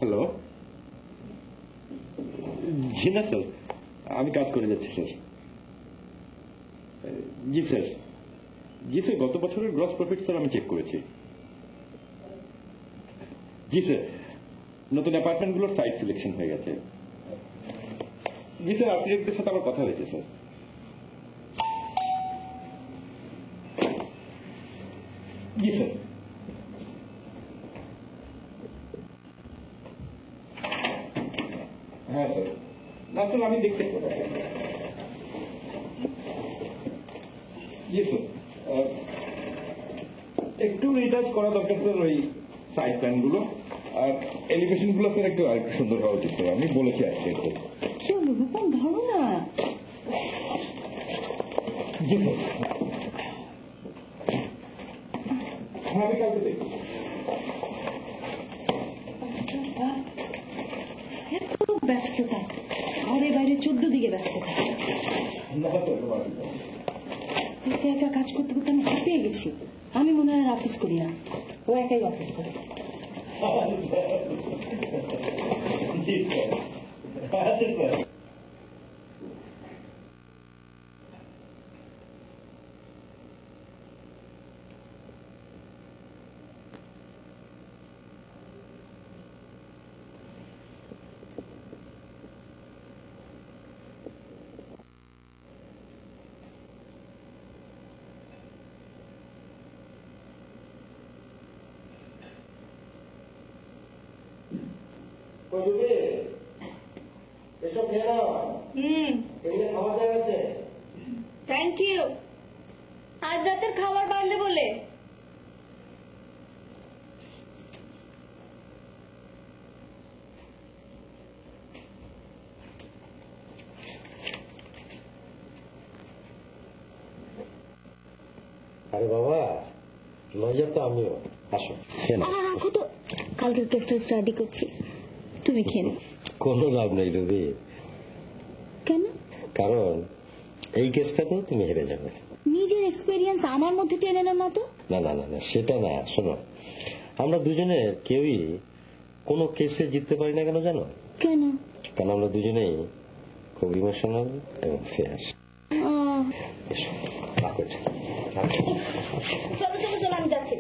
Hello, জি না sir, আমি কাজ করে যাচ্ছি স্যার। জি স্যার, জি স্যার, গত বছরের গ্রস প্রফিট স্যার আমি চেক করেছি। জি স্যার, নতুন অ্যাপার্টমেন্টগুলোর সাইট সিলেকশন হয়ে গেছে। জি স্যার, আর্কিটেক্টদের সাথে আমার কথা হয়েছে স্যার। জি স্যার। হ্যাঁ স্যার, না স্যার আমি দেখতে জি স্যার, একটু রিটাচ করা দরকার স্যার ওই সাইড প্ল্যান গুলো, আর এলিভেশন গুলো স্যার একটু আরেকটু সুন্দর হওয়া উচিত স্যার, আমি বলেছি আজকে। কি রূপম, ধরো না। জি স্যার, হ্যাঁ আমি কালকে দেখি। এত ব্যস্ততা, ঘরে বাইরে 14 দিকে ব্যস্ততা। একা একা কাজ করতে করতে আমি হাঁপিয়ে গেছি। আমি মনে হয় অফিস করি না, ও একাই অফিস করে। এসব খেয়ে নাও। এগুলো খাবার দেওয়া আছে। Thank you. আজ রাতের খাবার বাড়লে বলে। আরে বাবা, লজার তো আমিও। আসো খেয়ে নাও। রাখো তো, কালকের কেসটা স্টাডি করছি, তুমি খেয়ে নাও। কোনো লাভ নেই রবি। কেন? কারণ এই কেসটাতেও তুমি হেরে যাবে। নিজের এক্সপেরিয়েন্স আমার মধ্যে টেনে নেন না তো। না না না না, সেটা না। শোনো, আমরা দুজনের কেউই কোনো কেসে জিততে পারি না। কেন জানো? কেন? কারণ আমরা দুজনেই খুব ইমোশনাল এবং ফেয়ার। চলো চলো চলো, আমি যাচ্ছি।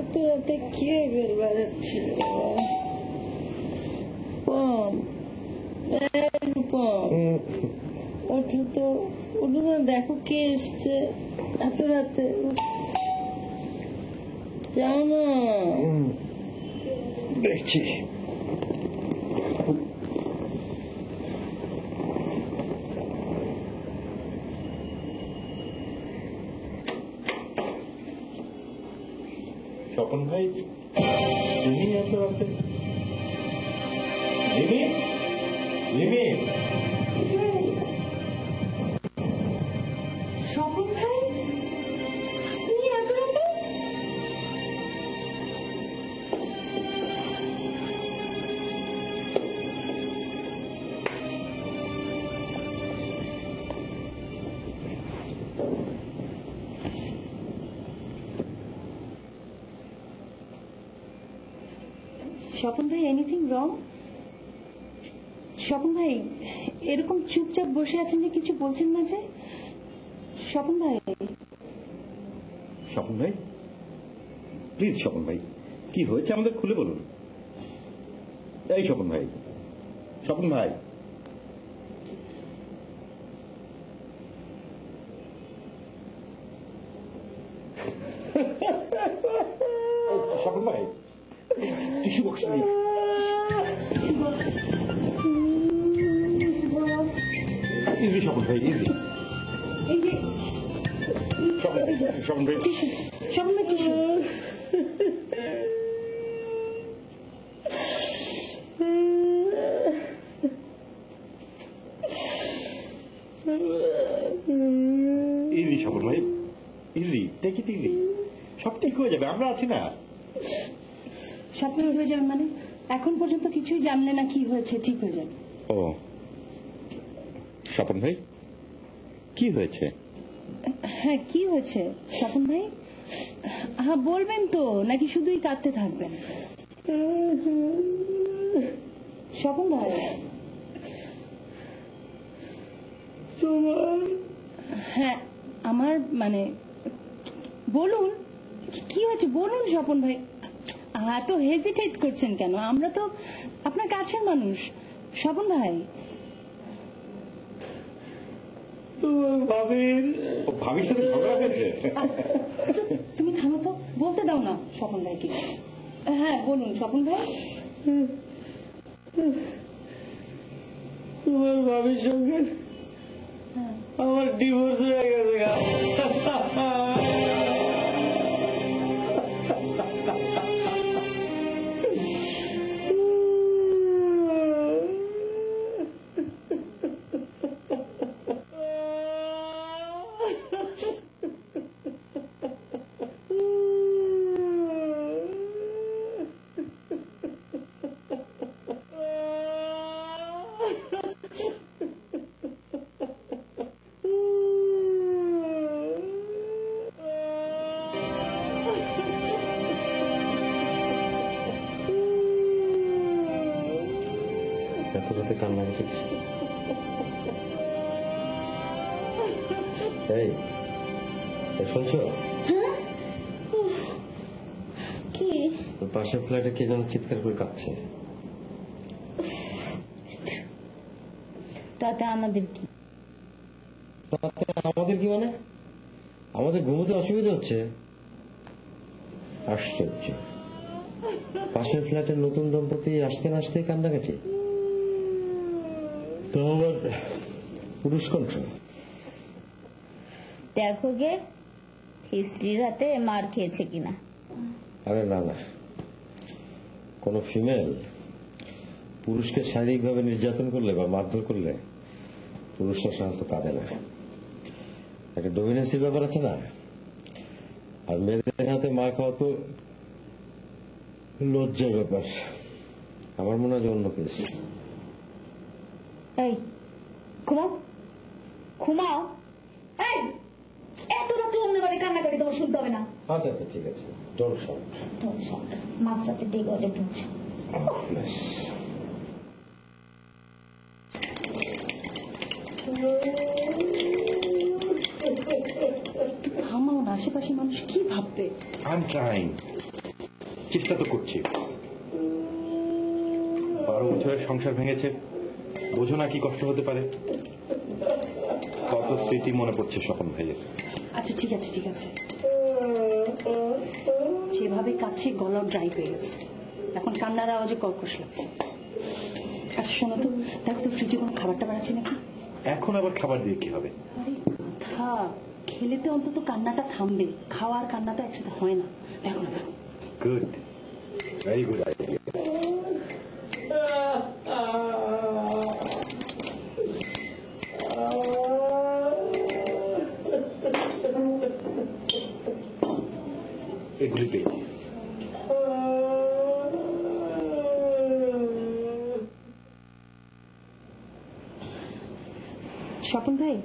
এত রাতে কে বের বাজাচ্ছে? ওঠো তো, ওঠো না, দেখো কে এসছে এত রাতে। যাও না। দেখছি। স্বপন ভাই, তুমি এত রাতে? লিমি, লিমি। স্বপন ভাই, তুমি এত রাতে? স্বপন ভাই, এনিথিং রং? স্বপন ভাই, এরকম চুপচাপ বসে আছেন যে কিছু বলছেন না যে? স্বপন ভাই। স্বপন ভাই, প্লিজ স্বপন ভাই, কি হয়েছে আমাদের খুলে বলুন। এই স্বপন ভাই, স্বপন ভাই। স্বপন ভাই, টিস্যু বক্স নেই। ইজি স্বপন ভাই, ইজি। স্বপন ভাই, স্বপন ভাই, টিস্যু। টেক ইট ইজি, সব ঠিক হয়ে যাবে, আমরা আছি না। সব ঠিক হয়ে যাবে মানে? এখন পর্যন্ত কিছুই জানলে না কি হয়েছে ঠিক হয়ে যাবে? ও স্বপন ভাই, কি হয়েছে? হ্যাঁ কি হয়েছে স্বপন ভাই? হ্যাঁ বলবেন তো, নাকি শুধুই কাঁদতে থাকবেন? স্বপন ভাই, হ্যাঁ আমার মানে বলুন কি হয়েছে, বলুন স্বপন ভাই। এত হেজিটেট করছেন কেন? আমরা তো আপনার কাছের মানুষ স্বপন ভাই। ভাবির সাথে ঝগড়া হয়েছে? তুমি থামো তো, বলতে দাও না স্বপন ভাইকে। হ্যাঁ বলুন স্বপন ভাই। তোমার ভাবির সঙ্গে আমার ডিভোর্স হয়ে গেছে। এত রাতে কান্না করছি। এই শুনছো? কি? পাশের ফ্ল্যাটে কে যেন চিৎকার করে কাঁদছে। তাতে আমাদের কি? আমাদের কি মানে? আমাদের ঘুমোতে অসুবিধা হচ্ছে। আশ্চর্য, পাশের ফ্ল্যাটের নতুন দম্পতি আসতে না আসতেই কান্নাকাটি, তো আবার পুরুষ কণ্ঠ। দেখো গে স্ত্রীর হাতে মার খেয়েছে কিনা। আরে না না, কোন ফিমেল পুরুষকে শারীরিকভাবে নির্যাতন করলে বা মারধর করলে পুরুষরা সাধারণত কাঁদে না। একটা ডমিনেন্সির ব্যাপার আছে না। আর মেয়েদের হাতে মার খাওয়া তো লজ্জার ব্যাপার। আমার মনে হয় অন্য কেস। এই ঘুমাও ঘুমাও। এই এত রাতে অন্য বাড়ি কান্নাকাটি তোমার শুনতে হবে না। আচ্ছা আচ্ছা ঠিক আছে, ডোন্ট শাউট। মাঝরাতে ডেকে ঢুকছে। থামাও না, আশেপাশে মানুষ কি ভাববে? I'm trying, চেষ্টা তো করছি। 12 বছরের সংসার ভেঙেছে, বোঝো না কি কষ্ট হতে পারে। কত স্মৃতি মনে পড়ছে স্বপন ভাইয়ের। আচ্ছা ঠিক আছে ঠিক আছে, যেভাবে কাছে গলা ড্রাই হয়ে গেছে, এখন কান্নার আওয়াজে কর্কশ লাগছে। আচ্ছা শোনো তো, দেখো তো ফ্রিজে কোনো খাবার টাবার আছে নাকি। এখন আবার খাবার দিয়ে কি হবে? আরে কথা, খেলে তো অন্তত কান্নাটা থামবে। খাওয়া আর কান্নাটা একসাথে হয় না। দেখো না দেখো। Good, very good idea. এগুলি পেয়ে স্বপন ভাই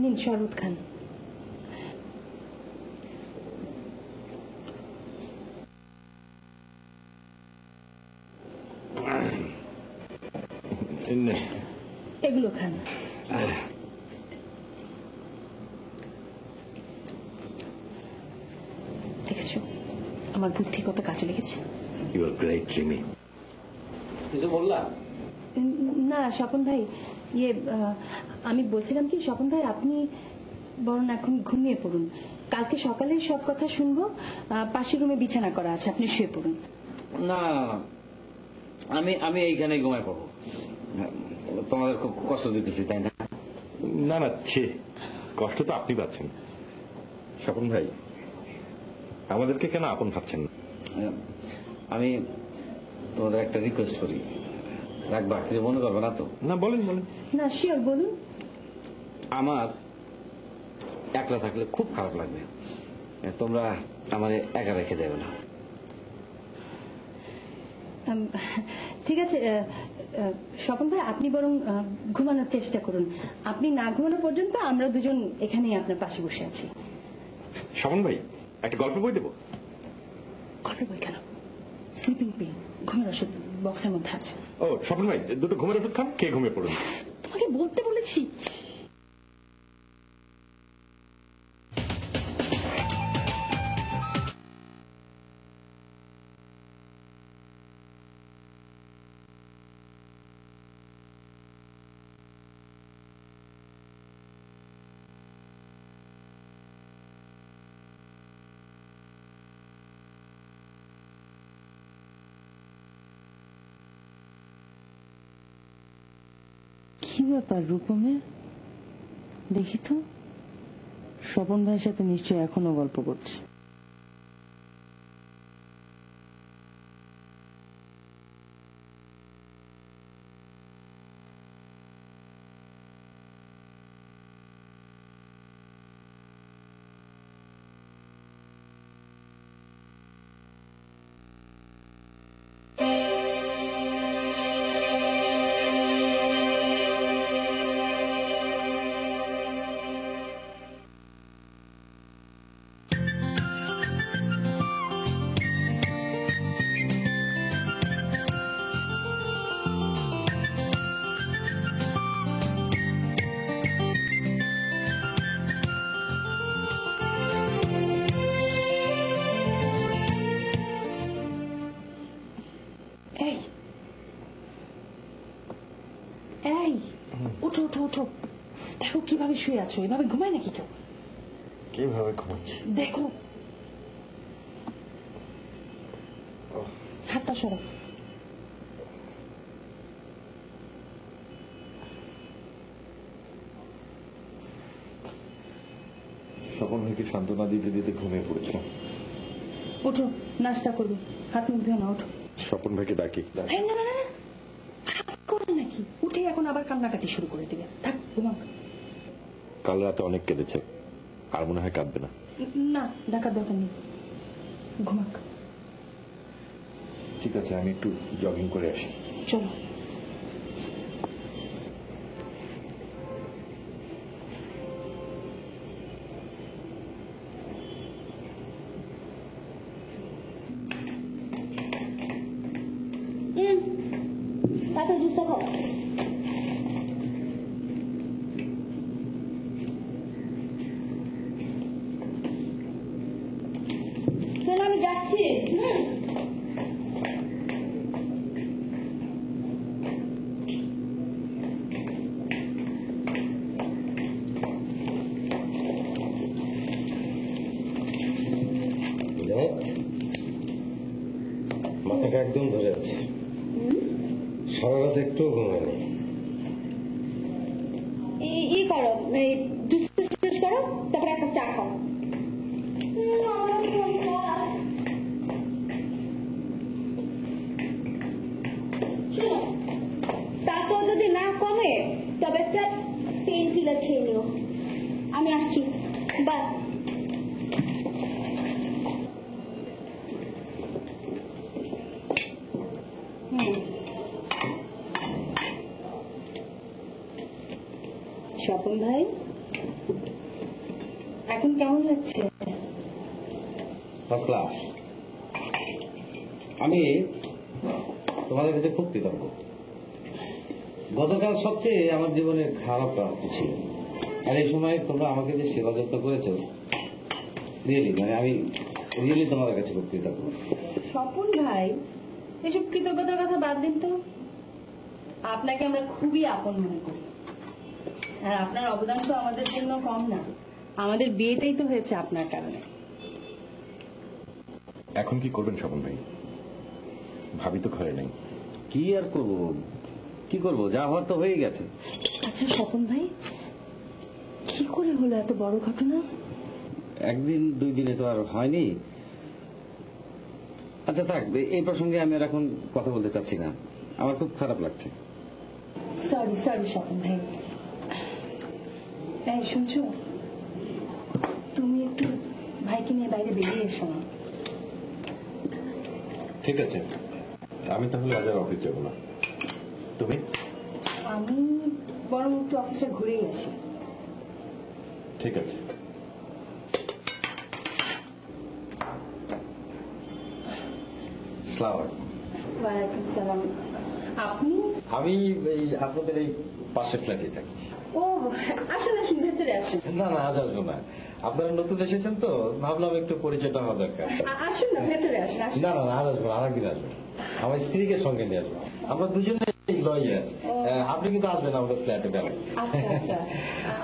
নিন শরবত খান। এগুলো খান। দেখেছো আমার বুদ্ধি কত কাজে লেগেছে। You are great Jimmy. কিছু বললা? না স্বপন ভাই, ইয়ে আমি বলছিলাম কি স্বপন ভাই, আপনি বরং এখন ঘুমিয়ে পড়ুন। কালকে সকালে সব কথা শুনবো। পাশের রুমে বিছানা করা আছে, আপনি শুয়ে পড়ুন। না না না, আমি আমি এইখানে ঘুমাই পড়বো। তোমাদের খুব কষ্ট দিতেছি তাই না? না না, ছে কষ্ট তো আপনি পাচ্ছেন। স্বপন ভাই, আমাদেরকে কেন আপন ভাবছেন না? আমি তোমাদের একটা রিকোয়েস্ট করি, রাখবা? কিছু মনে করবে না তো? না বলেন বলেন। না শিওর বলুন। আমার একলা থাকলে খুব খারাপ লাগবে। তোমরা আমার একা রেখে দেবে না। ঠিক আছে স্বপন ভাই, আপনি বরং ঘুমানোর চেষ্টা করুন। আপনি না ঘুমানো পর্যন্ত আমরা দুজন এখানেই আপনার পাশে বসে আছি। স্বপন ভাই, একটা গল্পের বই দেবো? গল্পের বই কেন? স্লিপিং পিল, ঘুমের ওষুধ বক্সের মধ্যে আছে। ও স্বপন ভাই, দুটো ঘুমের ওষুধ খান, খেয়ে ঘুমিয়ে পড়ুন। তোমাকে বলতে বলেছি। কি ব্যাপার রূপমের? দেখি তো, স্বপন ভাইয়ের সাথে নিশ্চয়ই এখনো গল্প করছে। উঠো উঠো উঠো, দেখো কিভাবে শুয়ে আছো। এভাবে ঘুমায় নাকি কেউ? কিভাবে ঘুমাচ্ছি? দেখো, হাতটা সরো। স্বপন ভাইকে সান্ত্বনা দিতে দিতে ঘুমিয়ে পড়েছে। উঠো, নাস্তা করবে, হাত মুখ ধুয়ে না। উঠো। স্বপন ভাইকে ডাকি। এই না না না, করো নাকি? উঠে এখন আবার কান্নাকাটি শুরু করে দিবে। থাক, ঘুমাক। কাল রাতে অনেক কেঁদেছে, আর মনে হয় কাঁদবে না। না, ডাকার দরকার নেই, ঘুমাক। ঠিক আছে, আমি একটু জগিং করে আসি। চলো। তাতে দুসা খাও। আমি যাচ্ছি। মাথাটা একদম ধরে আছে, সারা রাত একটুও ঘুমায়নি। ই করো, জুস করো, তারপরে একটা চা খাও। তারপর যদি না কমে তবে একটা পেইন কিলার খেয়ে নিও। আমি আসছি, বাই। স্বপন ভাই, এখন কেমন লাগছে? First class. আমি তোমাদের কাছে খুব কৃতজ্ঞ। গতকাল সবচেয়ে আমার জীবনের খারাপ রাত ছিল, আর এই সময় তোমরা আমাকে যে সেবা যত্ন করেছো, রিয়েলি মানে আমি রিয়েলি তোমাদের কাছে খুব কৃতজ্ঞ। স্বপন ভাই, এসব কৃতজ্ঞতার কথা বাদ দিন তো। আপনাকে আমরা খুবই আপন মনে করি, আর আপনার অবদান তো আমাদের জন্য কম না। আমাদের বিয়েটাই তো হয়েছে আপনার কারণে। এখন কি করবেন স্বপন ভাই? ভাবি তো ঘরে নেই। কি আর করবো, কি করবো, যা হওয়ার তো হয়ে গেছে। আচ্ছা স্বপন ভাই, কি করে হলো এত বড় ঘটনা? একদিন দুই দিনে তো আর হয়নি। আচ্ছা থাক, এই প্রসঙ্গে আমি আর এখন কথা বলতে চাচ্ছি না, আমার খুব খারাপ লাগছে। সরি সরি স্বপন ভাই। এই শুনছো, তুমি একটু ভাইকে নিয়ে বাইরে বেরিয়ে এসো না। ঠিক আছে, আমি তাহলে আজ আর অফিস যাবো না। তুমি? আমি বরং একটু অফিসে ঘুরেই আসি। ঠিক আছে। আসসালামু আলাইকুম। ওয়ালাইকুম সালাম। আপনি? আমি এই আপনাদের এই পাশের ফ্ল্যাটে থাকি। ও আসুন আসুন, ভেতরে আসুন। না না, আজ আসবো না, আপনারা নতুন এসেছেন তো ভাবলাম একটু পরিচয়টা হওয়া দরকার। আসুন না, ভেতরে আসুন। না না, আজ আসবো, আরেকদিন আসবো। আমার স্ত্রীকে সঙ্গে নিয়ে আসবো, আমরা দুজনে লয়ার। আপনি কিন্তু আসবেন আমাদের ফ্ল্যাটে বেড়াতে। আচ্ছা আচ্ছা,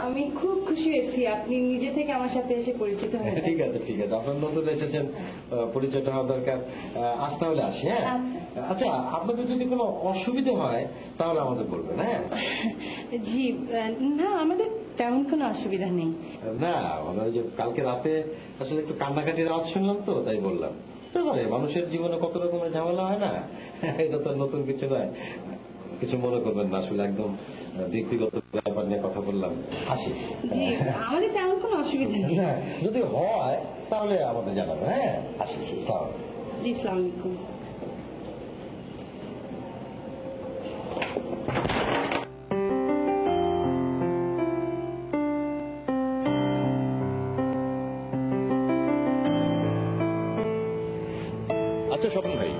আমি খুব খুশি হয়েছি আপনি নিজে থেকে আমার সাথে এসে পরিচিত হয়েছেন। ঠিক আছে ঠিক আছে, আপনার নতুন এসেছেন, পরিচয়টা হওয়া দরকার। আজ তাহলে আসি। হ্যাঁ আচ্ছা, আপনাদের যদি কোনো অসুবিধা হয় তাহলে আমাদের বলবেন। হ্যাঁ জি না, আমাদের তেমন কোনো অসুবিধা নেই। না, মানে ওই যে কালকে রাতে আসলে একটু কান্নাকাটির আওয়াজ শুনলাম তো তাই বললাম। তো পারে মানুষের জীবনে কত রকমের ঝামেলা হয় না, এটা তো নতুন কিছু নয়। কিছু মনে করবেন না, আসলে একদম ব্যক্তিগত ব্যাপার নিয়ে কথা বললাম। আসি। জি আমাদের তেমন কোনো অসুবিধা নেই। হ্যাঁ, যদি হয় তাহলে আমাদের জানাবেন। হ্যাঁ আসি। আসসালামু আলাইকুম। জি আসসালামু আলাইকুম। আচ্ছা স্বপন ভাই,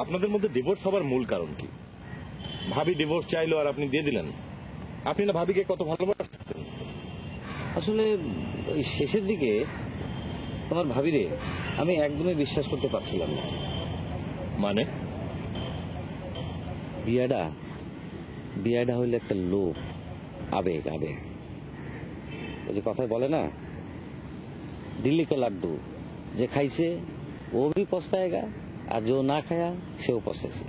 আপনাদের মধ্যে ডিভোর্স হবার মূল কারণ কি? ভাবি ডিভোর্স চাইলো আর আপনি দিয়ে দিলেন? আপনি না ভাবিকে কত ভালোবাসতেন? আসলে ওই শেষের দিকে তোমার ভাবিরে আমি একদমই বিশ্বাস করতে পারছিলাম না। মানে? বিয়াটা হইলে একটা লোভ, আবেগ আবেগ। ওই যে কথায় বলে না, দিল্লি কা লাড্ডু, যে খাইছে ও ভি পস্তায়েগা আর যে না খায়া সেও পস্তাইছে।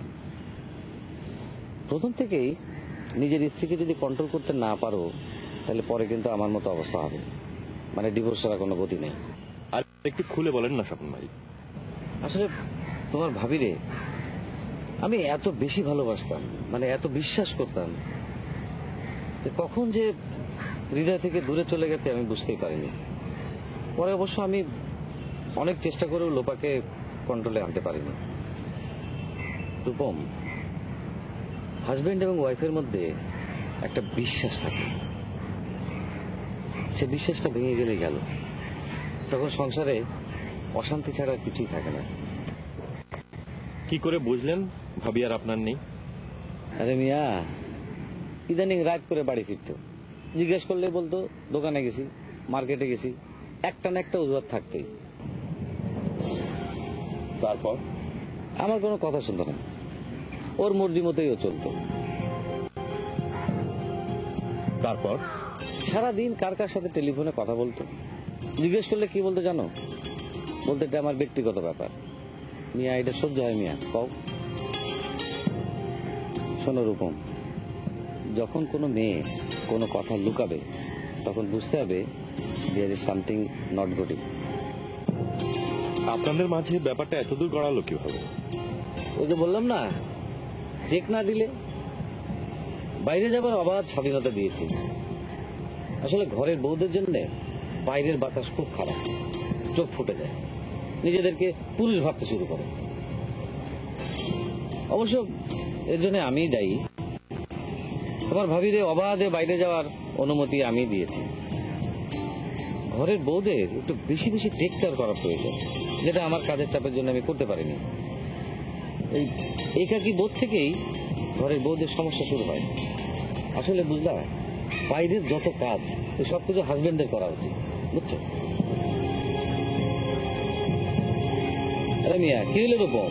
প্রথম থেকেই নিজের স্ত্রীকে যদি কন্ট্রোল করতে না পারো তাহলে পরে কিন্তু আমার মতো অবস্থা হবে, মানে ডিভোর্স ছাড়া কোনো গতি নেই। আর একটু খুলে বলেন না স্বপন ভাই। আসলে তোমার ভাবিরে আমি এত বেশি ভালোবাসতাম, মানে এত বিশ্বাস করতাম, যে কখন যে হৃদয় থেকে দূরে চলে গেছে আমি বুঝতেই পারিনি। পরে অবশ্য আমি অনেক চেষ্টা করেও লোপাকে কন্ট্রোলে আনতে পারিনি। রূপম, হাজবেন্ড এবং ওয়াইফের মধ্যে একটা বিশ্বাস থাকে, সে বিশ্বাসটা ভেঙে গেলে গেল, তখন সংসারে অশান্তি ছাড়া কিছুই থাকে না। কি করে বুঝলেন ভাবি আর আপনার নেই? আরে মিয়া, ইদানিং রাত করে বাড়ি ফিরতো, জিজ্ঞেস করলে বলতো দোকানে গেছি, মার্কেটে গেছি, একটা না একটা অজুহাত থাকতোই। তারপর? আমার কোনো কথা শুনতো না, ওর মর্জি মতোই ও চলতো। তারপর? সারাদিন কার কার সাথে টেলিফোনে কথা বলতো, জিজ্ঞেস করলে কি বলতো জানো? বলতে এটা আমার ব্যক্তিগত ব্যাপার। মিয়া, এটা সহ্য হয় মিয়া? কও। শোনো রূপম, যখন কোনো মেয়ে কোনো কথা লুকাবে তখন বুঝতে হবে there is something not good. আপনাদের মাঝে ব্যাপারটা এতদূর গড়ালো কিভাবে? ওই যে বললাম না, চেক না দিলে বাইরে যাবার অবাধ স্বাধীনতা দিয়েছি। আসলে ঘরের বউদের জন্য বাইরের বাতাস খুব খারাপ, চোখ ফুটে যায়, নিজেদেরকে পুরুষ ভাবতে শুরু করে। অবশ্য এর জন্য আমিই দায়ী। তোমার ভাবিরে অবাধে বাইরে যাওয়ার অনুমতি আমি দিয়েছি। ঘরের বউদের একটু বেশি বেশি টেক কেয়ার করা প্রয়োজন, যেটা আমার কাজের চাপের জন্য আমি করতে পারিনি। এই একাকী বোধ থেকেই ঘরের বউদের সমস্যা শুরু হয়। আসলে বুঝলা, বাইরের যত কাজ এই সব কিছু হাজবেন্ডের করা উচিত, বুঝছো? আরে মিয়া, কি হইল রূপম,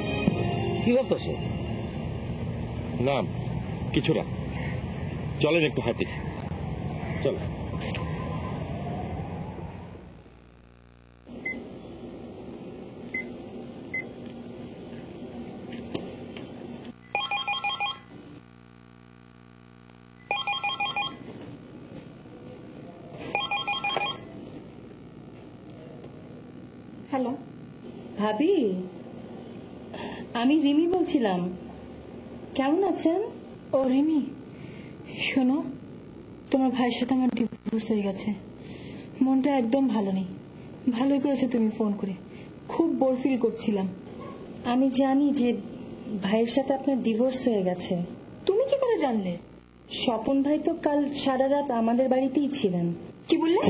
কি ভাবতেছ? না কিছু না, চলেন একটু হাঁটি। চল। হ্যালো, ভাবি, আমি রিমি বলছিলাম। কেমন আছেন? ও রিমি, শোনো, তোমার ভাইয়ের সাথে আমার ডিভোর্স হয়ে গেছে। মনটা একদম ভালো নেই, ভালোই করেছে তুমি ফোন করে, খুব বোর ফিল করছিলাম। আমি জানি যে ভাইয়ের সাথে আপনার ডিভোর্স হয়ে গেছে। তুমি কি করে জানলে? স্বপন ভাই তো কাল সারা রাত আমাদের বাড়িতেই ছিলেন। কি বললে?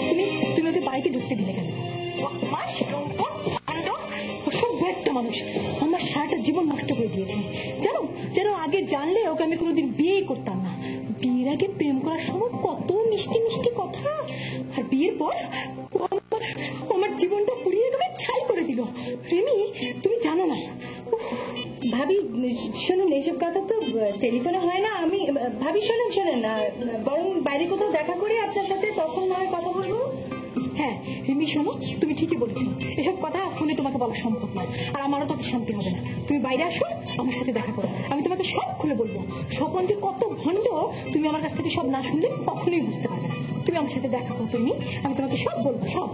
তুমি তুমি ওকে বাড়িতে ঢুকতে দিলে কেন? অসভ্য একটা মানুষ, আমার সারাটা জীবন নষ্ট করে দিয়েছে। জানো জানো, আগে জানলে ওকে আমি কোনোদিন বিয়ে করতাম না। বিয়ের আগে প্রেম করার সময় কত মিষ্টি মিষ্টি কথা, আর বিয়ের পর আমার জীবনটা পুড়িয়ে তুমি ছাই করে দিল। রিমি, তুমি জানো না। ভাবি শুনুন, এইসব কথা তো টেলিফোনে হয় না। আমি ভাবি শোনেন শোনেন না, বরং বাইরে কোথাও দেখা করে আপনার সাথে তখন নয় কথা বলবো। হ্যাঁ রিমি, শোনো, তুমি ঠিকই বলেছো, এসব কথা ফোনে তোমাকে বলা সম্ভব না, আর আমারও তো শান্তি হবে না। তুমি বাইরে আসো, আমার সাথে দেখা করো, আমি তোমাকে সব খুলে বলবো। স্বপন যে কত ভণ্ড তুমি আমার কাছ থেকে সব না শুনলে কখনোই বুঝতে পারবে না। তুমি আমার সাথে দেখা করো তুমি, আমি তোমাকে সব বলবো, সব।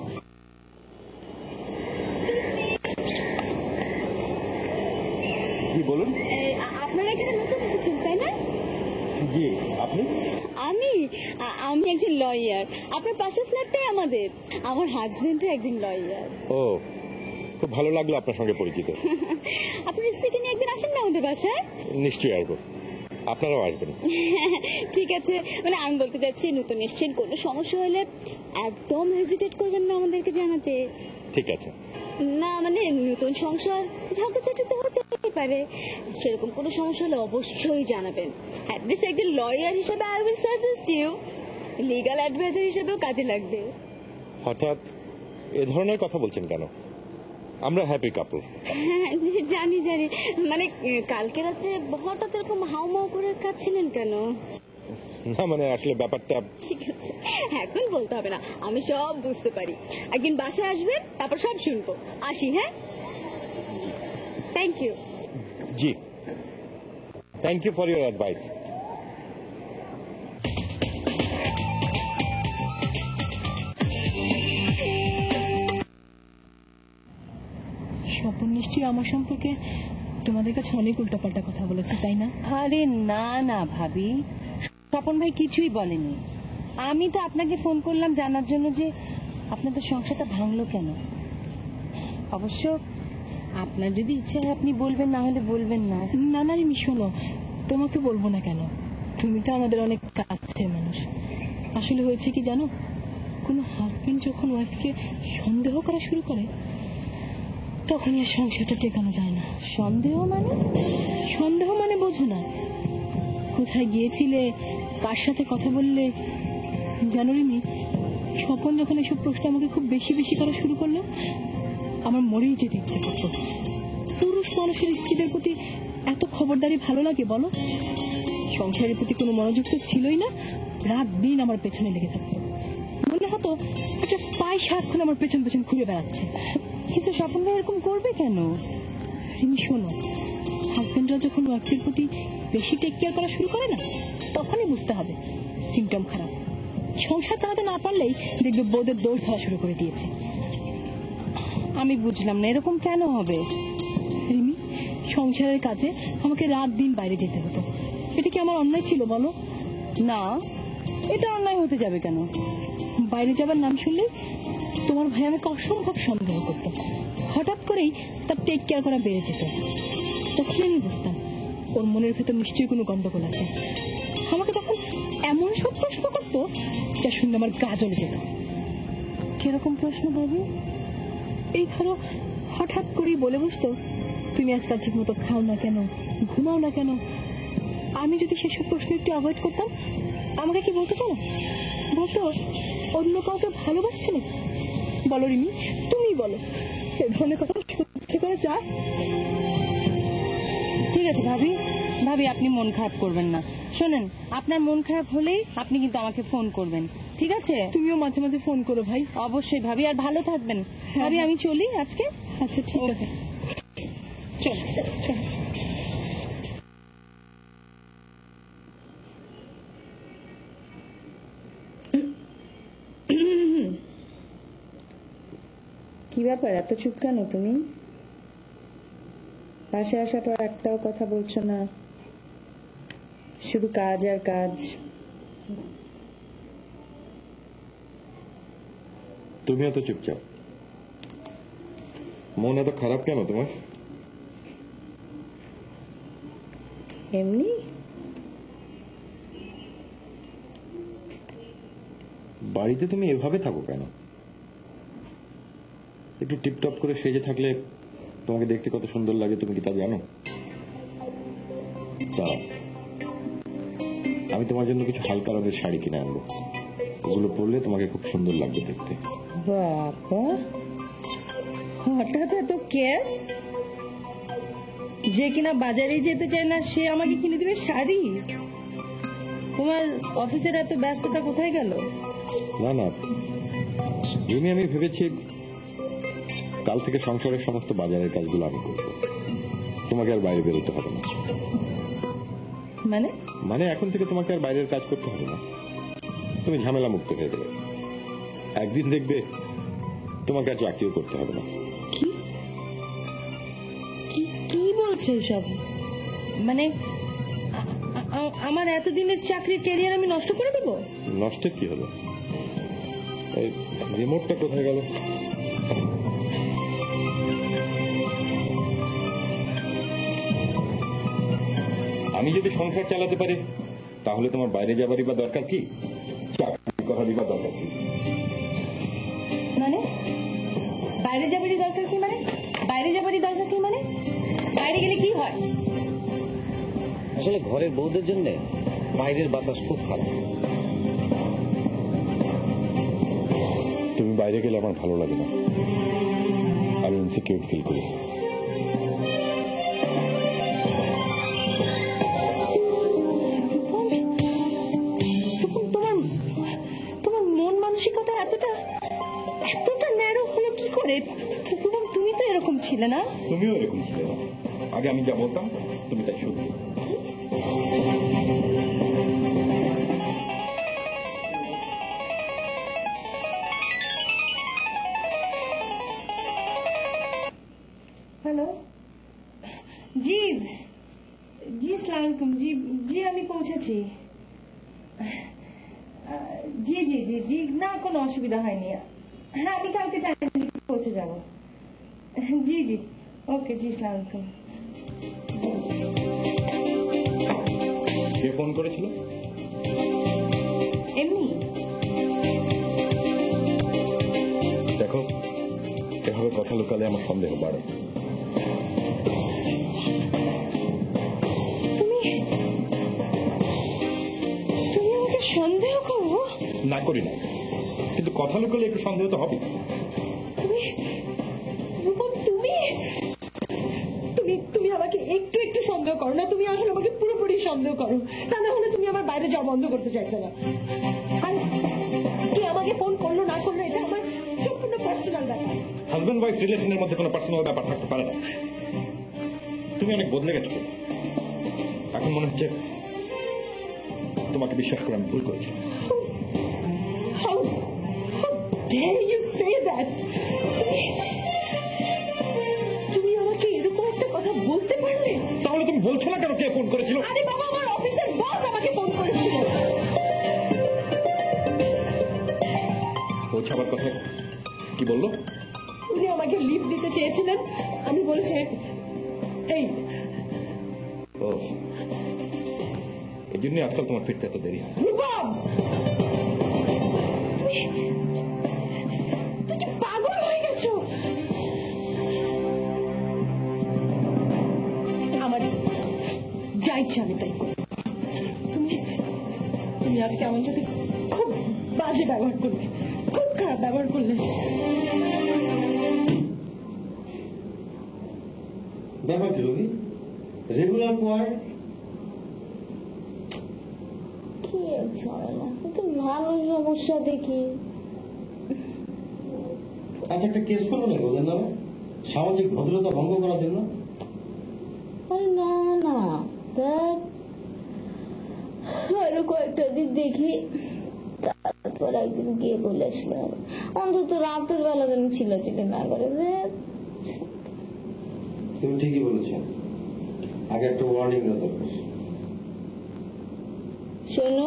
কি বলুন? আপনারা এখানে নতুন এসেছেন তাই না? জি, আপনি? আমি একজন লয়ার। আপনার পাশের ফ্ল্যাটটাই আমাদের। আমার হাজবেন্ডও একজন লয়ার। ও, খুব ভালো লাগলো আপনার সঙ্গে পরিচিত। আপনার স্ত্রীকে নিয়ে একদিন আসেন না আমাদের বাসায়? নিশ্চয়ই আসবো, আপনারাও আসবেন। ঠিক আছে, মানে আমি বলতে চাচ্ছি নতুন এসছেন, কোনো সমস্যা হলে একদম হেজিটেট করবেন না আমাদেরকে জানাতে। ঠিক আছে। না মানে নতুন সংসার ঝগড়াঝাটি তো হতেই পারে, সেরকম কোনো সমস্যা হলে অবশ্যই জানাবেন। অ্যাটলিস্ট একজন লয়ার হিসেবে I will suggest you, legal adviser হিসেবেও কাজে লাগবে। হঠাৎ এ ধরনের কথা বলছেন কেন? আমরা হ্যাপি কাপল। হ্যাঁ জানি জানি, মানে কালকে রাত্রে হঠাৎ এরকম হাউমাউ করে কাঁদছিলেন কেন? না মানে আসলে ব্যাপারটা। ঠিক আছে, এখন বলতে হবে না, আমি সব বুঝতে পারি। একদিন বাসায় আসবেন, তারপর সব শুনবো। আসি, হ্যাঁ? Thank you. জি, thank you for your advice. Swapan নিশ্চয়ই আমার সম্পর্কে তোমাদের কাছে অনেক উল্টাপাল্টা কথা বলেছে, তাই না? আরে না না ভাবি, স্বপন ভাই কিছুই বলেনি। আমি তো আপনাকে ফোন করলাম জানার জন্য যে আপনাদের সংসারটা ভাঙলো কেন। অবশ্য আপনার যদি ইচ্ছে হয় আপনি বলবেন, না হলে বলবেন না। না না রিমি, শোনো, তোমাকে বলবো না কেন, তুমি তো আমাদের অনেক কাছের মানুষ। আসলে হয়েছে কি জানো, কোনো হাজবেন্ড যখন ওয়াইফকে সন্দেহ করা শুরু করে তখনই আর সংসারটা টেকানো যায় না। সন্দেহ মানে? সন্দেহ মানে বোঝো না? কোথায় গিয়েছিলে, কার সাথে কথা বললে? জানো রিমি, স্বপন যখন এসব প্রশ্ন আমাকে খুব বেশি বেশি করা শুরু করলো, আমার মরেই যেতে ইচ্ছে করতো। পুরুষ মানুষের স্ত্রীদের প্রতি এত খবরদারি ভালো লাগে বলো? সংসারের প্রতি কোনো মনোযোগ তো ছিলই না, রাত দিন আমার পেছনে লেগে থাকতো। মনে হতো একটা স্পাই সারাক্ষণ আমার পেছন পেছন ঘুরে বেড়াচ্ছে। কিন্তু স্বপন ভাই এরকম করবে কেন? রিমি শোনো, হাজবেন্ডরা যখন ওয়াইফের প্রতি বেশি টেক কেয়ার করা শুরু করে না, তখনই বুঝতে হবে সিমটম খারাপ। সংসার চালাতে না পারলেই দেখবে বউদের দোষ ধরা শুরু করে দিয়েছে। আমি বুঝলাম না, এরকম কেন হবে? রিমি, সংসারের কাজে আমাকে রাত দিন বাইরে যেতে হতো। এটা কি আমার অন্যায় ছিল বলো? না, এটা অন্যায় হতে যাবে কেন? বাইরে যাবার নাম শুনলেই তোমার ভাই আমাকে অসম্ভব সন্দেহ করতো। হঠাৎ করেই তার টেক কেয়ার করা বেড়ে যেত। তখন আমি বুঝতাম ওর মনের ভেতর নিশ্চয়ই কোনো গন্ডগোল আছে। আমাকে তখন এমন সব প্রশ্ন করতো যা শুনলে আমার গা জ্বলে যেত। কিরকম প্রশ্ন ভাবি? এই ধরো, হঠাৎ করেই বলে বসতো, তুমি আজকাল ঠিক মতো খাও না কেন, ঘুমাও না কেন? আমি যদি সেসব প্রশ্ন একটু অ্যাভয়েড করতাম, আমাকে কি বলতে চাও? বলতো অন্য কাউকে ভালোবাসছে না। বলো রিমি, তুমি বলো, এ ধরনের কথা সহ্য করা যায়? ঠিক আছে ভাবি, ভাবি আপনি মন খারাপ করবেন না। শোনেন, আপনার মন খারাপ হলেই আপনি কিন্তু আমাকে ফোন করবেন, ঠিক আছে? তুমিও মাঝে মাঝে ফোন করো ভাই। অবশ্যই ভাবি, আর ভালো থাকবেন। ভাবি আমি চলি আজকে। আচ্ছা ঠিক আছে, চল চল। কি ব্যাপার, এত চুপ কেন তুমি? পাশে আসার পর একটাও কথা বলছো না, শুধু কাজ আর কাজ। তুমিও তো চুপচাপ। মন এত খারাপ কেন তোমার? এমনি বাড়িতে তুমি এভাবে থাকো কেন? একটু টিপটপ করে সেজে থাকলে তোমাকে দেখতে কত সুন্দর লাগে, তুমি কি তা জানো? দাঁড়াও, আমি তোমার জন্য কিছু হালকা রঙের শাড়ি কিনে আনবো, ওগুলো পরলে তোমাকে খুব সুন্দর লাগবে দেখতে। বাবা, হঠাৎ এত ক্যাশ? যে কিনা বাজারে যেতে চায় না সে আমাকে কিনে দিবে শাড়ি? তোমার অফিসের এত ব্যস্ততা কোথায় গেল? না না রিমি, আমি ভেবেছি কাল থেকে সংসারের সমস্ত বাজারের কাজগুলো আমি করবো, তোমাকে আর বাইরে বেরোতে হবে না। মানে? মানে এখন থেকে তোমাকে আর বাইরের কাজ করতে হবে না, তুমি ঝামেলা মুক্ত হয়ে যাবে। একদিন দেখবে তোমাকে আর চাকরিও করতে হবে না। কি কি কি বলছো এসব? মানে আমার এতদিনের চাকরির ক্যারিয়ার আমি নষ্ট করে দেবো? নষ্টের কি হলো? এই রিমোটটা কোথায় গেল? আমি যদি সংসার চালাতে পারি তাহলে তোমার বাইরে যাবারই বা দরকার কি, চাকরি করারই বা দরকার কি? মানে বাইরে যাবারই দরকার কি? মানে বাইরে যাবারই দরকার কি? মানে বাইরে গেলে কি হয়? আসলে ঘরের বউদের জন্য বাইরের বাতাস খুব খারাপ। তুমি বাইরে গেলে আমার ভালো লাগে না, আমি ইনসিকিউর ফিল করি। তোমার মন মানসিকতা এতটা এতটা ন্যারো হলো কি করে? তুমি তো এরকম ছিলে না। তুমিও এরকম ছিলে না, আগে আমি যা বলতাম তুমি তাই শুনতে। हेलो जी जी अस्सलाम वालेकुम जी जी আমি পৌঁছেছি জি জি জি জি না কোনো অসুবিধা হয়নি হ্যাঁ আমি কালকে টাইমে পৌঁছে যাব জি জি ওকে জি আসসালামু আলাইকুম কে ফোন করেছিল? এমনি দেখো এভাবে কথা লুকালে আমার সন্দেহ বাড়ে। তুমি আমাকে সন্দেহ করো? না করি না, কিন্তু কথা লুকালে একটু সন্দেহ তো হবে। তুমি রূপম তুমি তুমি তুমি আমাকে একটু একটু সন্দেহ করো না, তুমি আসলে আমাকে পুরোপুরি সন্দেহ করো। তা না হলে তুমি আমার বাইরে যাওয়া বন্ধ করতে চাইতে না। আর কে আমাকে ফোন করলো না করলো এটা আমার সম্পূর্ণ পার্সোনাল ব্যাপার। হাজবেন্ড ওয়াইফ রিলেশনের মধ্যে কোনো পার্সোনাল ব্যাপার থাকতে পারে না। তুমি অনেক বদলে গেছো, এখন মনে হচ্ছে তোমাকে বিশ্বাস করে আমি ভুল করেছি। How dare you say that? তুমি আমাকে এরকম একটা কথা বলতে পারলে? তাহলে তুমি বলছো না কেন কে ফোন করেছিল? আরে বাবা, আমার অফিসের বস আমাকে ফোন করেছিল। পৌঁছাবার কথা কি বললো? উনি আমাকে লিভ দিতে চেয়েছিলেন, আমি বলেছি এই ও এই জন্যই আজকাল তোমার ফিরতে এত দেরি হয়। রূপম, তুই কি পাগল হয়ে গেছো? আমার যা ইচ্ছা আমি তাই করি। তুমি আজকে আমার সাথে খুব বাজে ব্যবহার করলে, খুব খারাপ ব্যবহার করলে। ব্যাপার কি রবি? রেগুলার পয়েন্ট কি তো ভালো সমস্যা দেখি। আচ্ছা একটা কেস করবো না ওদের নামে, সামাজিক ভদ্রতা ভঙ্গ করার জন্য? আরে না না, আরো কয়েকটা দিন দেখি, তারপর একদিন গিয়ে বলে আসলাম। অন্তত রাতের বেলা যেন ছিলাছিলি না করে। তুমি ঠিকই বলেছ, আগে একটা ওয়ার্নিং দেওয়া দরকার। শোনো,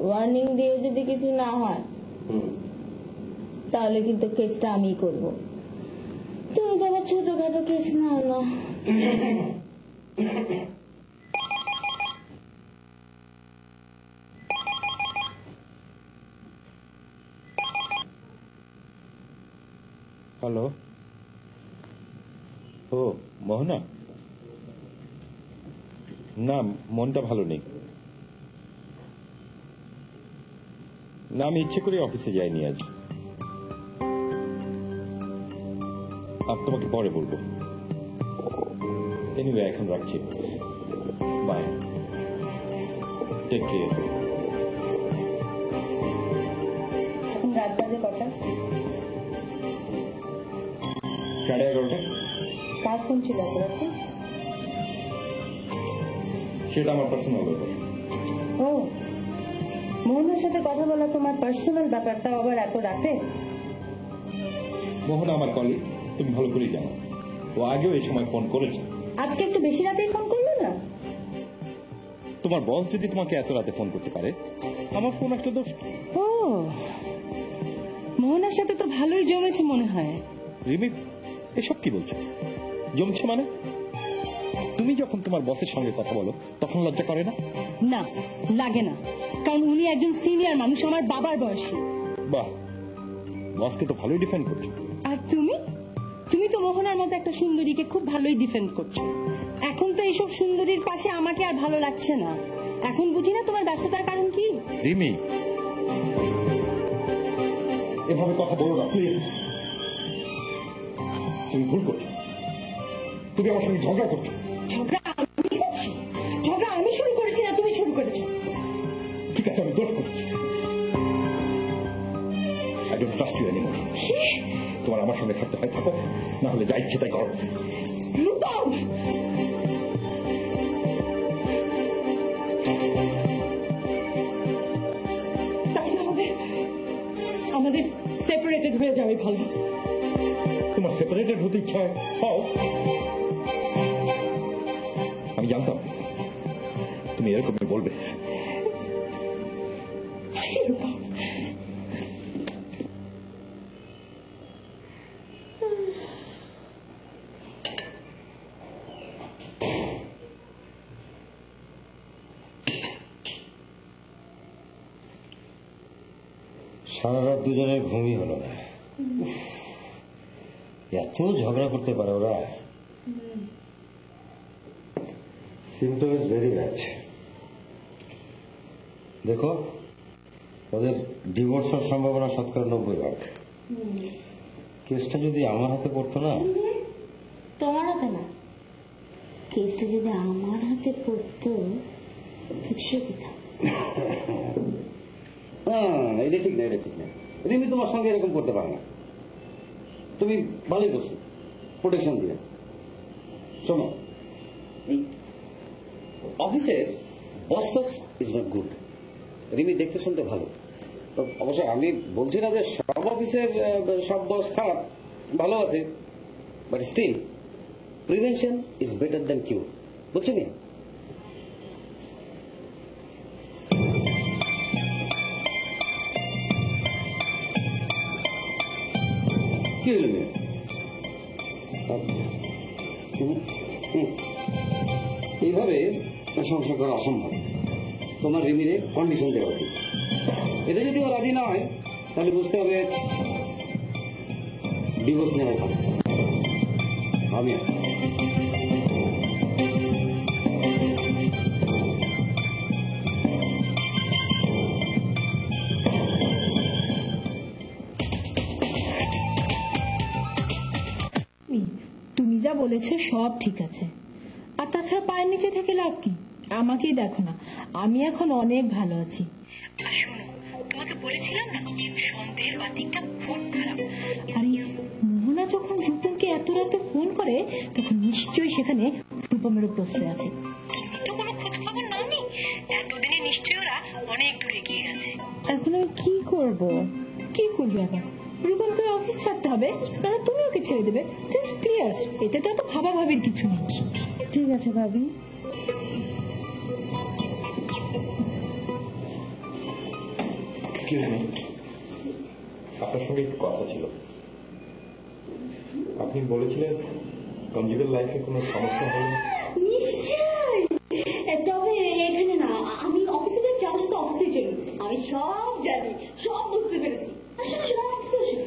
ওয়ার্নিং দিয়ে যদি কিছু না হয় তাহলে কিন্তু কেসটা আমি করব। তুমি তো আবার ছোটখাটো কেস নাও না। হ্যালো, ও মোহনা, না মনটা ভালো নেই। না আমি ইচ্ছে করে অফিসে যাইনি আজ। আর তোমাকে পরে বলবো। এনিওয়ে এখন রাখছি, বাই, টেক কেয়ার। এখন রাত বাজে কটা? 11:30। কার ফোন ছিল এত রাতে? সেটা আমার পার্সোনাল ব্যাপার। ও, মোহনের সাথে কথা বলা তোমার পার্সোনাল ব্যাপারটা আবার এত রাতে? মোহনা আমার কলিগ, তুমি ভালো করেই জানো। ও আগেও এই সময় ফোন করেছে। আজকে একটু বেশি রাতেই ফোন করলো না? তোমার বস যদি তোমাকে এত রাতে ফোন করতে পারে, আমার ফোন একটা দোষ। ও, মোহনের সাথে তো ভালোই জমেছে মনে হয়। রিমি, এসব কি বলছো? জমছে মানে? তুমি যখন তোমার বসের সঙ্গে কথা বলো তখন লজ্জা করে না? না, লাগে না, কারণ উনি একজন সিনিয়র মানুষ, আমার বাবার বয়সী। বাহ, বসকে তো ভালোই ডিফেন্ড করছো। আর তুমি তুমি তো মোহনার মতো একটা সুন্দরীকে খুব ভালোই ডিফেন্ড করছো। এখন তো এইসব সুন্দরীর পাশে আমাকে আর ভালো লাগছে না। এখন বুঝি না তোমার ব্যস্ততার কারণ কি। রিমি, এভাবে কথা বলো না প্লিজ। তুমি ভুল করছো, তুমি আমার সঙ্গে ঝগড়া করছো। ঝগড়া আমি করছি? ঝগড়া আমি শুরু করেছি না তুমি শুরু করেছো? ঠিক আছে, আমি দোষ করছি। I don't trust you anymore. তোমার আমার সঙ্গে থাকতে হয় থাকো, না হলে যা ইচ্ছে তাই করো। রূপম, তাহলে আমাদের সেপারেটেড হয়ে যাবে ভালো। তোমার সেপারেটেড হতে ইচ্ছা হয়, হও। আমি জানতাম তুমি এরকমই বলবে। রূপম, সারা রাত দুজনের ঘুমই হলো না। এত ঝগড়া করতে পারে ওরা। Symptom is very bad. দেখো, ওদের ডিভোর্স হওয়ার সম্ভাবনা 90%। কেসটা যদি আমার হাতে পড়তো না। তোমার হাতে না, কেসটা যদি আমার হাতে পড়তো, বুঝছো কোথাও? এটা ঠিক না, এটা ঠিক না। রিমি তোমার সঙ্গে এরকম করতে পারে না। তুমি ভালোই করছো, প্রোটেকশন দিয়ে। শোনো, অফিসের বস টস ইজ নট গুড। রিমি দেখতে শুনতে ভালো। অবশ্য আমি বলছি না যে সব অফিসের সব বস খারাপ, ভালো আছে, but still prevention is better than cure. বুঝছো নি? কি হলো মেয়ে? এইভাবে সংসার করা অসম্ভব। তোমার রিমিরে কন্ডিশন দেওয়া উচিত। এটা যদি ও রাজি না হয় তাহলে বুঝতে হবে ডিভোর্স নেওয়ার ভালো। আমি তুমি যা বলেছো সব ঠিক আছে, আর তাছাড়া পায়ের নিচে থেকে লাভ কি? আমাকেই দেখো না, আমি এখন অনেক ভালো আছি। আর শোনো, তোমাকে বলেছিলাম না সন্দেহের বাতিকটা খুব খারাপ। আর মোহনা যখন রূপমকে এত রাতে ফোন করে তখন নিশ্চয়ই সেখানে রূপমেরও প্রশ্রয় আছে। তুমি তো কোনো খোঁজ খবর নাওনি, এতদিনে নিশ্চয়ই ওরা অনেক দূরে গিয়ে গেছে। এখন আমি কি করব? কি করবে আবার? রূপমকে অফিস ছাড়তে হবে, না তুমি ওকে ছেড়ে দেবে। জাস্ট ক্লিয়ার, এতে তো এত ভাবাভাবির কিছু নেই। ঠিক আছে ভাবি। এক্সকিউজ মি, আপনার সঙ্গে একটু কথা ছিল। আপনি বলেছিলেন কনজুগাল লাইফে কোনো সমস্যা হয়নি। নিশ্চয়, তবে এখানে না, আমি অফিসে যাচ্ছি, আমার সাথে অফিসে চলুন, আমি সব জানি, সব বুঝতে পেরেছি। আসলে সব অফিসে আসুন।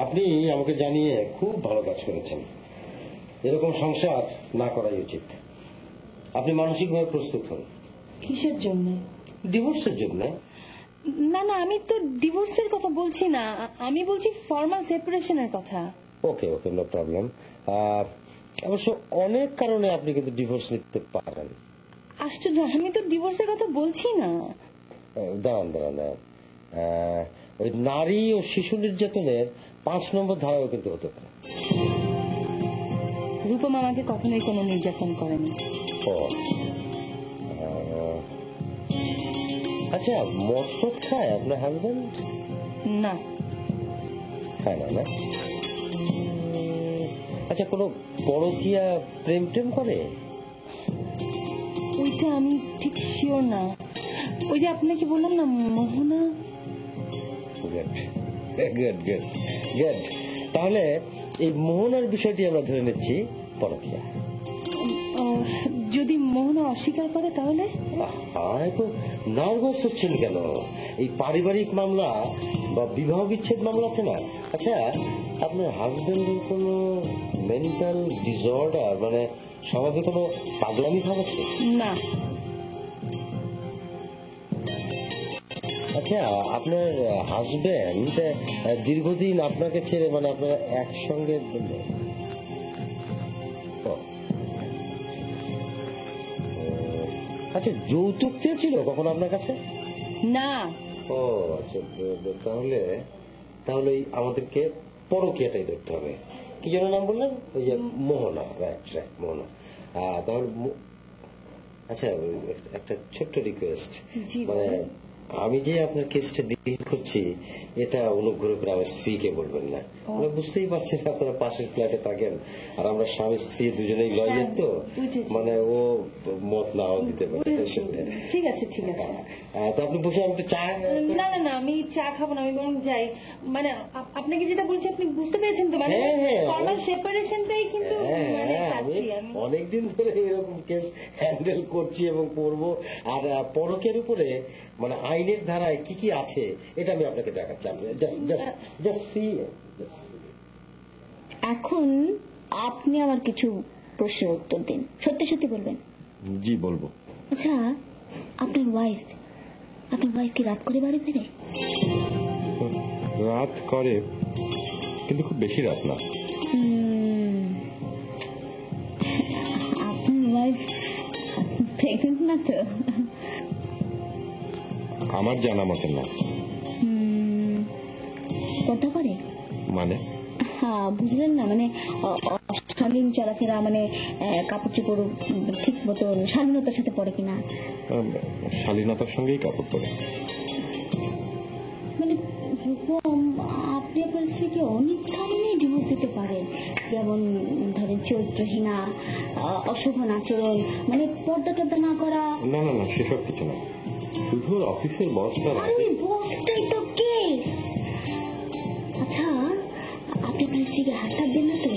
আপনি আমাকে জানিয়ে খুব ভালো কাজ করেছেন। এরকম সংসার না করাই উচিত। আপনি মানসিকভাবে প্রস্তুত হন। কিসের জন্য? ডিভোর্সের জন্য। না না, আমি তো ডিভোর্সের কথা বলছি না, আমি বলছি ফর্মাল সেপারেশনের কথা। ওকে ওকে, নো প্রবলেম। অবশ্য অনেক কারণে আপনি কিন্তু ডিভোর্স নিতে পারেন। আশ্চর্য, আমি তো ডিভোর্সের কথা বলছি না। দাঁড়ান দাঁড়ান, ওই নারী ও শিশু নির্যাতনের 5 নম্বর ধারাও কিন্তু হতে পারে। রূপম আমাকে কখনোই কোনো নির্যাতন করেনি। ও আচ্ছা, মদ খায় আপনার হাজবেন্ড? না। খায় না? না। আচ্ছা, কোনো পরকীয়া প্রেম টেম করে? ওইটা আমি ঠিক শিওর না। ওই যে আপনাকে বললাম না, Mohona. Good good good good. তাহলে এই মোহনার বিষয়টি আমরা ধরে নিচ্ছি পরকীয়া। যদি মোহনা অস্বীকার করে তাহলে? তো নার্ভাস হচ্ছেন কেন? এই পারিবারিক মামলা বা বিবাহ বিচ্ছেদ মামলা আছে না। আচ্ছা, আপনার হাজবেন্ডের কোনো মেন্টাল ডিসঅর্ডার, মানে স্বভাবে কোনো পাগলামি ভাব আছে? না। আচ্ছা, আপনার হাজবেন্ড দীর্ঘদিন আপনাকে ছেড়ে, মানে আপনারা একসঙ্গে, আচ্ছা, যৌতুক চেয়েছিল কখন আপনার কাছে? না। ও আচ্ছা, তাহলে তাহলে আমাদেরকে পরকীয়াটাই ধরতে হবে। কি যেন নাম বললেন? ওই যে মোহনা। রাইট রাইট, মোহনা। তাহলে আচ্ছা, একটা ছোট্ট রিকোয়েস্ট, মানে আমি যে আপনার কেসটা ডিল করছি, এটা অনুগ্রহ করে আমার স্ত্রীকে বলবেন না। মানে বুঝতেই পারছেন, আপনারা পাশের ফ্ল্যাটে থাকেন, আর আমরা স্বামী স্ত্রী দুজনেই লয়ার, তো মানে ও মত নাও দিতে পারে। ঠিক আছে ঠিক আছে। তো আপনি বসে, আমি চা। না না না, আমি চা খাবো না, আমি বরং যাই। মানে আপনাকে যেটা বলছি আপনি বুঝতে পেরেছেন তো? মানে ফর্মাল সেপারেশনটাই কিন্তু চাচ্ছি আমি। অনেকদিন ধরে এরকম কেস হ্যান্ডেল করছি এবং করবো। আর পরকের উপরে মানে আইনের ধারায় কি কি আছে এটা আমি আপনাকে দেখাচ্ছি। এখন আপনি আমার কিছু প্রশ্নের উত্তর দিন, সত্যি সত্যি বলবেন। জি বলবো। আচ্ছা, আপনার ওয়াইফ কি রাত করে বাড়ি ফিরে? রাত করে, কিন্তু খুব বেশি রাত না। আপনার ওয়াইফ প্রেগনেন্ট না তো? আমার জানা মতে না। কথা করে? মানে? হ্যাঁ, বুঝলেন না, মানে অশালীন চলাফেরা, মানে কাপড় চোপড় ঠিক মতন শালীনতার সাথে পরে কিনা? শালীনতার সঙ্গেই কাপড় পরে। মানে আপনি আপনার স্ত্রীকে অনেক কারণে ডিভোর্স দিতে পারেন, যেমন ধরেন চরিত্রহীনা, অশোভন আচরণ, মানে পর্দা টর্দা না করা। না না না, সেসব কিছু না, শুধু অফিসের বসটা। বসটাই তো কেস। আচ্ছা, আপনি আপনার স্ত্রীকে হাত দেন না তো?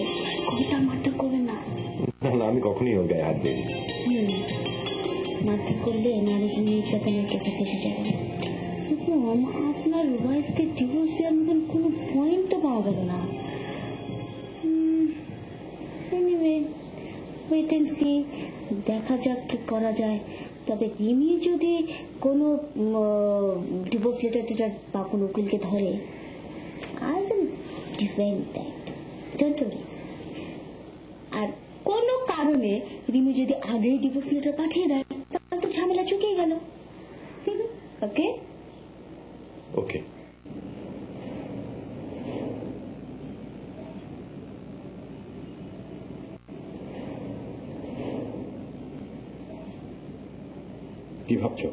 কবিতা মারধর করবেন না? না, আমি কখনই ওর গায়ে হাত দিই। মারধর করলে নারী নির্যাতনের কেসে ফেসে যাবে। আপনার ওয়াইফকে ডিভোর্স দেওয়ার মতন কোনো পয়েন্ট তো পাওয়া গেল না। এনিওয়ে, ওয়েট এন্ড সি, দেখা যাক কি করা যায়। তবে রিমি যদি কোনো ডিভোর্স লেটার টেটার বা কোনো উকিলকে ধরে, I will defend that, don't worry. আর কোনো কারণে রিমি যদি আগেই ডিভোর্স লেটার পাঠিয়ে দেয়, তাহলে তো ঝামেলা চুকেই গেল। ওকে ওকে। কি ভাবছো?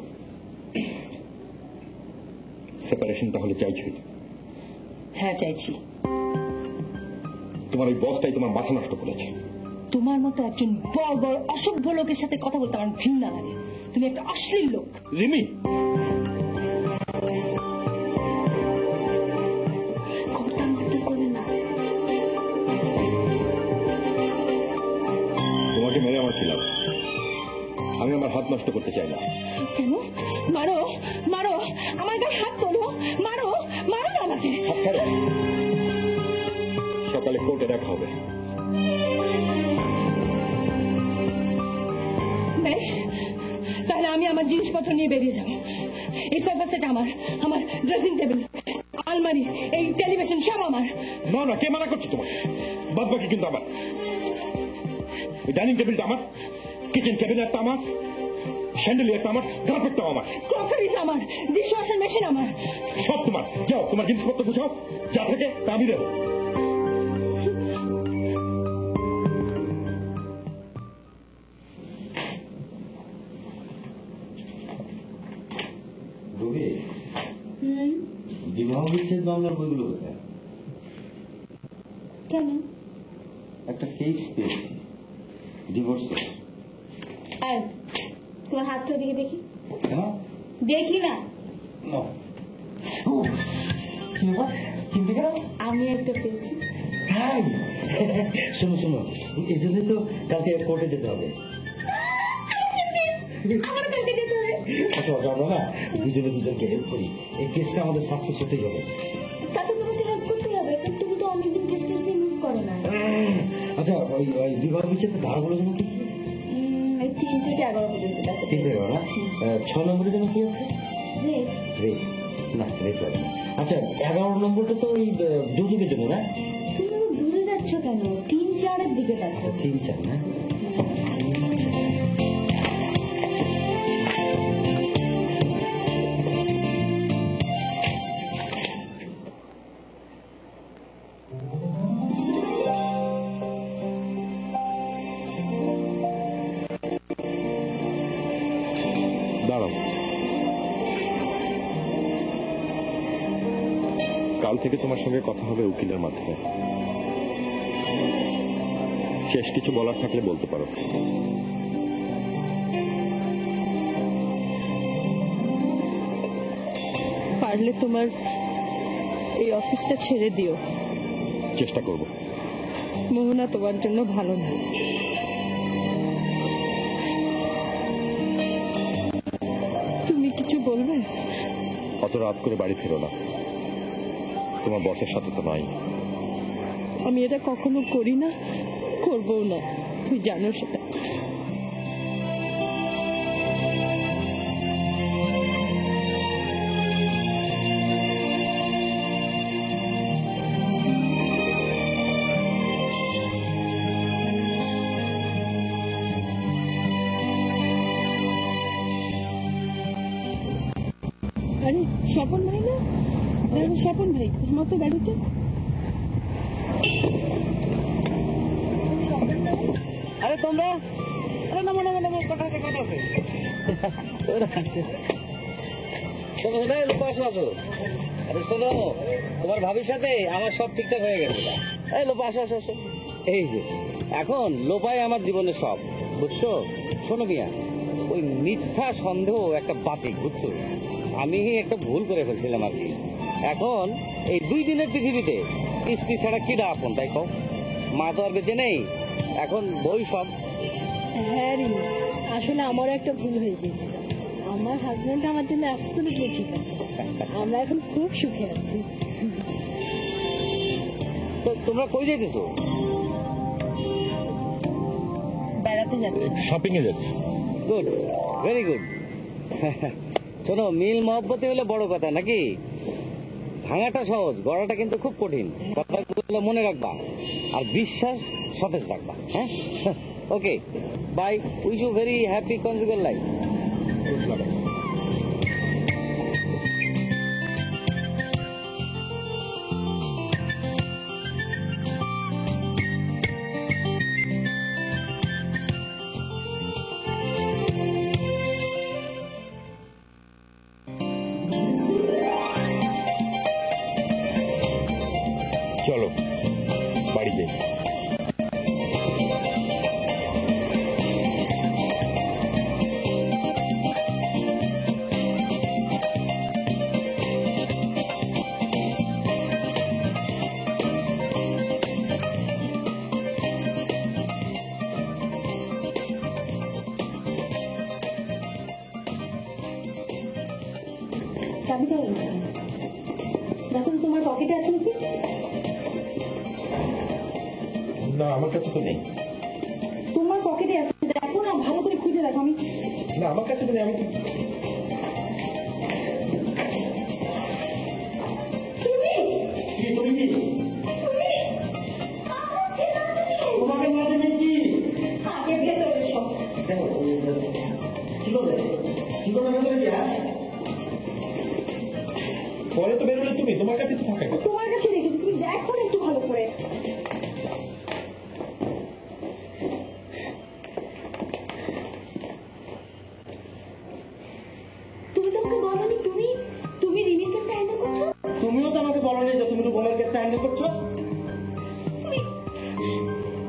সেপারেশন তাহলে চাইছই? হ্যাঁ, চাইছি। তোমার ওই বসটাই তোমার মাথা নষ্ট করেছে। তোমার মতো একজন বড় বড় অসভ্য লোকের সাথে কথা বলতে আমার ঘৃণা লাগে। তুমি একটা অশ্লীল লোক। রিমি, কথা তোমাকে মেরে আমার কি লাভ? আমি আমার হাত নষ্ট করতে চাই না। কেন? মারো মারো, আমার গায়ে হাত তোলো, মারো মারো না আমাকে। হাত ছাড়ো। সকালে কোর্টে দেখা হবে। বেশ, তাহলে আমি আমার জিনিসপত্র নিয়ে বেরিয়ে যাবো। এই সোফা সেট আমার, আমার ড্রেসিং টেবিল, আলমারি, এই টেলিভিশন সব আমার। না না, কে মানা করছে তোমাকে? বাদ বাকি কিন্তু আমার। এই ডাইনিং টেবিলটা আমার, কিচেন ক্যাবিনেটটা আমার, স্যান্ডেলিয়ারটা আমার, কার্পেটটাও আমার, ক্রকারিজ আমার, ডিশ ওয়াশার মেশিন আমার। সব তোমার। যাও, তোমার জিনিসপত্র গুছাও, যা থাকে তা আমি দেবো। রবি, বিবাহ বিচ্ছেদ মামলার বইগুলো কোথায়? কেন? একটা কেস পেয়েছি, ডিভোর্স। আর তোমার হাত তো দিকে দেখি, হ্যাঁ, দেখি না। চিনতে গেল? আমি একটা পেয়েছি। হাই, শোনো শোনো, এই জন্যই তো কালকে কোর্টে যেতে হবে। আমার কাছে যেতে হবে। আচ্ছা, আমরা না দুজনে দুজনকে হেল্প করি, এই কেসটা আমাদের সাকসেস হতেই হবে। তাতে তোমাকে হেল্প করতে হবে, কারণ তুমি তো অনেকদিন কেস টেস নিয়ে মুভ করো না। আচ্ছা, ওই বিবাহ বিচ্ছেদের ধারাগুলো যেন কি? এই 3 থেকে 11 পর্যন্ত দেখো। 3 থেকে 11 না? 6 নম্বরে যেন কি আছে? রেপ। রেপ না, রেপ লাগবে না। আচ্ছা, 11 নম্বরটা তো ওই যৌতুকের জন্য না? তুমি আবার দূরে যাচ্ছ কেন? 3-4 এর দিকে দেখো। আচ্ছা, 3-4 না? দাঁড়াও, কাল থেকে তোমার সঙ্গে কথা হবে উকিলের মাধ্যমে। শেষ কিছু বলার থাকলে বলতে পারো। পারলে তোমার এই অফিসটা ছেড়ে দিও। চেষ্টা করব। মোহনা তোমার জন্য ভালো না। তুমি কিছু বলবে? অত রাত করে বাড়ি ফেরো না, তোমার বসের সাথে তো নাই। আমি এটা কখনো করি না, করবও না, তুই জানো সেটা। আরে স্বপন ভাই না? আরে স্বপন ভাই, তোমার তো গাড়িতে। আরে তোমরা, আরে নামো নামো নামো, কথা আছে কথা আছে। শোনো শোনো, লোপা আসো আসো। আরে শোনো, তোমার ভাবির সাথে আমার সব ঠিকঠাক হয়ে গেছে। এই লোপা আসো আসো আসো। এই যে এখন লোপাই আমার জীবনে সব, বুঝছো? শোনো মিয়া, ওই মিথ্যা সন্দেহ একটা বাতিক, বুঝছো? আমি একটা ভুল করে ফেলছিলাম আর কি। এখন এই 2 দিনের পৃথিবীতে স্ত্রী ছাড়া কিডা আপন, তাই কও? মা তো আর বেঁচে নেই, এখন বই সব। হ্যাঁ রে, আসলে আমারও একটা ভুল হয়ে গিয়েছিল। আমার হাজবেন্ড আমার জন্য অ্যাবসলিউটলি ঠিক আছে, আমরা এখন খুব সুখে আছি। তো তোমরা কই যাইতেছো? বেড়াতে যাচ্ছি। শপিং এ যাচ্ছি। Good, very good. শোনো, মিল মহব্বতে হলে বড় কথা নাকি? ভাঙাটা সহজ, গড়াটা কিন্তু খুব কঠিন। কথাগুলো মনে রাখবা আর বিশ্বাস সতেজ রাখবা। হ্যাঁ, okay, bye. Wish you very happy conjugal life. চলো বাড়ি যাই। চাবিটা দেখো তো তোমার পকেটে আছে নাকি? না আমার কাছে তো নেই। তোমার পকেটে আছে, দেখো না, ভালো করে খুঁজে দেখো। আমি না আমার কাছে তো নেই। আমি তোমাকে মাঝে নাকি কি করে ভেতরে গিয়া পরে তো বেরোলে তুমি, তোমার কাছে তো থাকে। তোমার কাছে রেখেছি, তুমি দেখো না একটু ভালো করে। তুমি তো আমাকে বলনি তুমি রিমির কেসটা হ্যান্ডেল করছো। তুমিও তো আমাকে বলনি যে তুমি তো বোনের কেসটা হ্যান্ডেল করছো।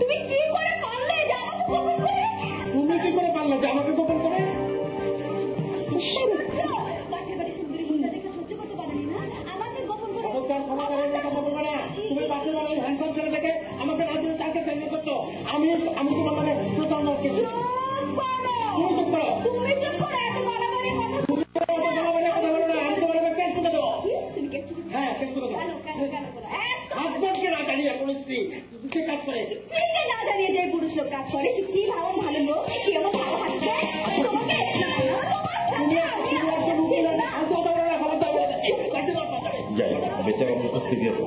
তুমি কি করে পারলে যে আমাকে গোপন করে? তুমি কি করে পারলে যে আমাকে গোপন করে? পাশের বাড়ির সুন্দরী মহিলা দেখে সহ্য করতে পারেনি না, আমাকে গোপন করে। অবস্থার ক্ষমা করার কথা বলবো না। তুমি পাশের বাড়ির হ্যান্ডসাম ছেলে দেখে আমাকে রাজনীতি তাকে হ্যান্ডেল করছো। আমি তোমার মানে প্রতারণার কেসে। তুমি চুপ করো। তুমি চুপ করো, এত বাড়াবাড়ি কথা। কথা বলো না, আমি তোমার নামে কেস করে দেবো। তুমি কেস টুকু হ্যাঁ কেস করে দেবো। কেন করো? হাজবেন্ডকে না জানিয়ে কোনো স্ত্রী সে কাজ করে। স্ত্রীকে না জানিয়ে যে পুরুষ লোক কাজ করে, সে কি ভালো ভালো লোক, কি আমার ভালো হাসবে তোমাকে? না না, যাই বেচারা সিরিয়াস